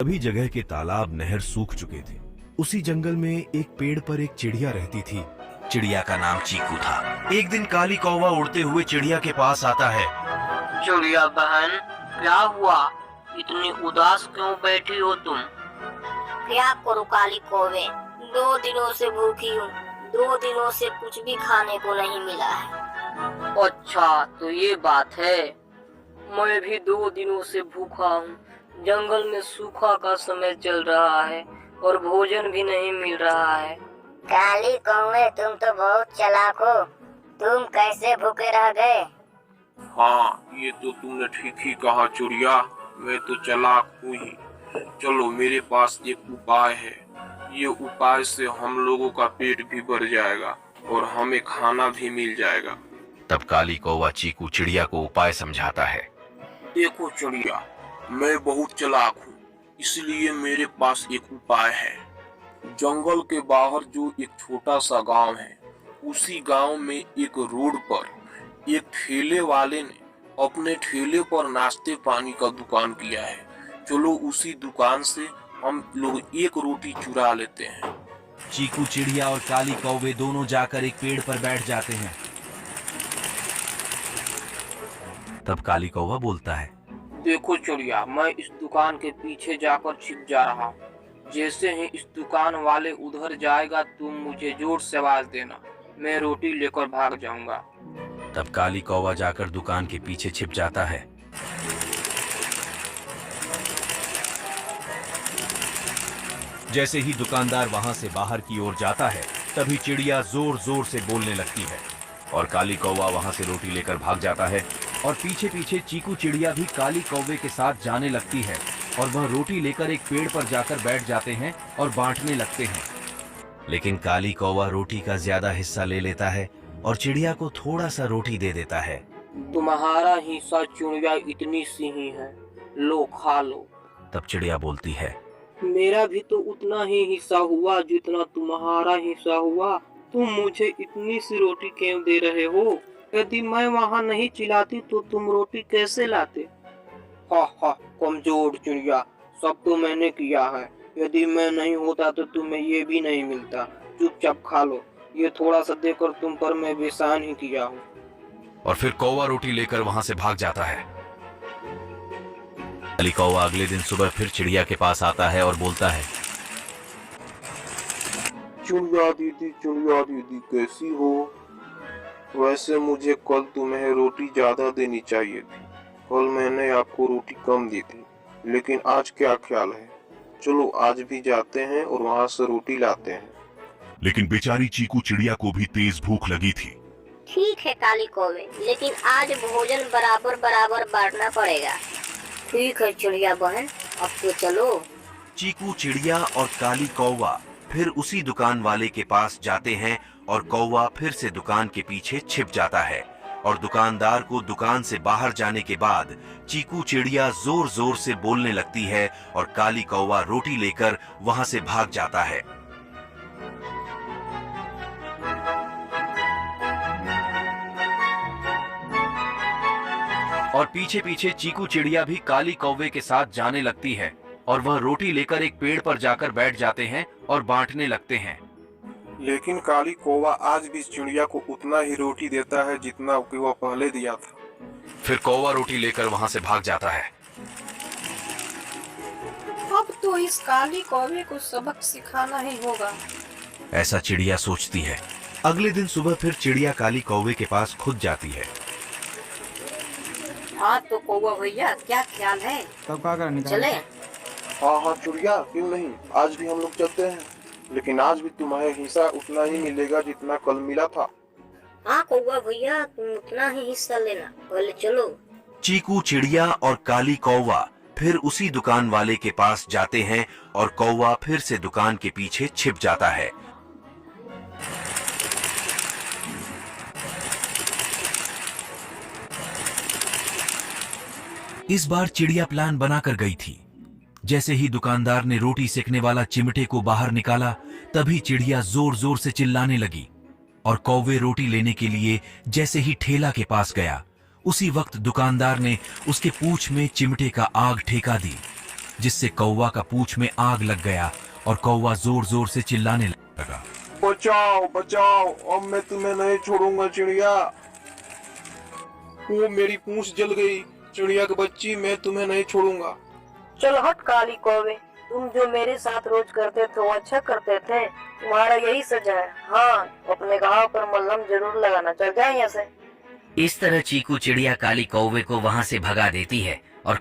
अभी जगह के तालाब नहर सूख चुके थे। उसी जंगल में एक पेड़ पर एक चिड़िया रहती थी। चिड़िया का नाम चीकू था। एक दिन काली कौवा उड़ते हुए चिड़िया के पास आता है। चिड़िया बहन, क्या हुआ? इतनी उदास क्यों बैठी हो तुम? क्या करूं काली कौवे, 2 दिनों से भूखी हूँ। 2 दिनों से कुछ भी खाने को नहीं मिला है। अच्छा, तो ये बात है। मैं भी 2 दिनों से भूखा हूँ। जंगल में सूखा का समय चल रहा है और भोजन भी नहीं मिल रहा है। काली कौवे, तुम तो बहुत चालाक हो। तुम कैसे भूखे रह गए? हाँ, ये तो तुमने ठीक ही कहा चिड़िया, मैं तो चालाक हूँ ही। चलो, मेरे पास एक उपाय है। ये उपाय से हम लोगों का पेट भी भर जाएगा और हमें खाना भी मिल जाएगा। तब काली कौवा चीकू चिड़िया को उपाय समझाता है। देखो चिड़िया, मैं बहुत चालाक हूँ, इसलिए मेरे पास एक उपाय है। जंगल के बाहर जो एक छोटा सा गांव है, उसी गांव में एक रोड पर एक ठेले वाले ने अपने ठेले पर नाश्ते पानी का दुकान किया है। चलो, उसी दुकान से हम लोग एक रोटी चुरा लेते हैं। चीकू चिड़िया और काली कौवे दोनों जाकर एक पेड़ पर बैठ जाते हैं। तब काली कौवा बोलता है। देखो चिड़िया, मैं इस दुकान के पीछे जाकर छिप जा रहा हूँ। जैसे ही इस दुकान वाले उधर जाएगा, तुम मुझे जोर से आवाज देना, मैं रोटी लेकर भाग जाऊंगा। तब काली कौवा जाकर दुकान के पीछे छिप जाता है। जैसे ही दुकानदार वहां से बाहर की ओर जाता है, तभी चिड़िया जोर जोर से बोलने लगती है और काली कौवा वहां से रोटी लेकर भाग जाता है। और पीछे पीछे चीकू चिड़िया भी काली कौवे के साथ जाने लगती है और वह रोटी लेकर एक पेड़ पर जाकर बैठ जाते हैं और बांटने लगते हैं। लेकिन काली कौवा रोटी का ज्यादा हिस्सा ले लेता है और चिड़िया को थोड़ा सा रोटी दे देता है। तुम्हारा हिस्सा चिड़िया इतनी सी ही है, लो खा लो। तब चिड़िया बोलती है। मेरा भी तो उतना ही हिस्सा हुआ जितना तुम्हारा हिस्सा हुआ। तुम मुझे इतनी सी रोटी क्यों दे रहे हो? यदि मैं वहाँ नहीं चिल्लाती तो तुम रोटी कैसे लाते? हा हा, कमजोर चिड़िया, सब तो मैंने किया है। यदि मैं नहीं होता तो तुम्हें ये भी नहीं मिलता। चुपचाप खा लो, ये थोड़ा सा देकर तुम पर मैं बेसान ही किया हूँ। और फिर कौवा रोटी लेकर वहां से भाग जाता है। काली कौवा अगले दिन सुबह फिर चिड़िया के पास आता है और बोलता है। चिड़िया दीदी कैसी हो? वैसे मुझे कल तुम्हें रोटी ज्यादा देनी चाहिए थी। कल मैंने आपको रोटी कम दी थी, लेकिन आज क्या ख्याल है? चलो, आज भी जाते हैं और वहाँ से रोटी लाते हैं। लेकिन बेचारी चीकू चिड़िया को भी तेज भूख लगी थी। ठीक है काली कौवे, लेकिन आज भोजन बराबर बराबर बांटना पड़ेगा। ठीक है चिड़िया बहन, अब तो चलो। चीकू चिड़िया और काली कौवा फिर उसी दुकान वाले के पास जाते हैं और कौवा फिर से दुकान के पीछे छिप जाता है। और दुकानदार को दुकान से बाहर जाने के बाद चीकू चिड़िया जोर जोर से बोलने लगती है और काली कौवा रोटी लेकर वहां से भाग जाता है। और पीछे पीछे चीकू चिड़िया भी काली कौवे के साथ जाने लगती है और वह रोटी लेकर एक पेड़ पर जाकर बैठ जाते हैं और बांटने लगते हैं। लेकिन काली कौवा आज भी चिड़िया को उतना ही रोटी देता है जितना कि वह पहले दिया था। फिर कौवा रोटी लेकर वहां से भाग जाता है। अब तो इस काली कौवे को सबक सिखाना ही होगा। ऐसा चिड़िया सोचती है। अगले दिन सुबह फिर चिड़िया काली कौवे के पास खुद जाती है। हाँ तो कौवा भैया, क्या ख्याल है? तब क्या करने चले? हाँ चिड़िया, क्यों नहीं, आज भी हम लोग चलते हैं। लेकिन आज भी तुम्हारे हिस्सा उतना ही मिलेगा जितना कल मिला था। हाँ कौवा भैया, तुम उतना ही हिस्सा लेना, पहले चलो। चीकू चिड़िया और काली कौवा फिर उसी दुकान वाले के पास जाते हैं और कौवा फिर से दुकान के पीछे छिप जाता है। इस बार चिड़िया प्लान बनाकर गई थी। जैसे ही दुकानदार ने रोटी सेकने वाला चिमटे को बाहर निकाला, तभी चिड़िया जोर जोर से चिल्लाने लगी और कौवे रोटी लेने के लिए जैसे ही ठेला के पास गया, उसी वक्त दुकानदार ने उसके पूंछ में चिमटे का आग ठेका दी जिससे कौवा का पूंछ में आग लग गया और कौवा जोर जोर से चिल्लाने लगा। बचाओ बचाओ, अब मैं तुम्हें नहीं छोड़ूंगा चिड़िया। वो मेरी पूंछ जल गई, चिड़िया की बच्ची, मैं तुम्हें नहीं छोड़ूंगा। चल हट काली कौवे, तुम जो मेरे साथ रोज करते थे वो अच्छा करते थे, तुम्हारा यही सजा है। हाँ, अपने घाव पर मलहम जरूर लगाना। चल जाए यहाँ से। इस तरह चीकू चिड़िया काली कौवे को वहां से भगा देती है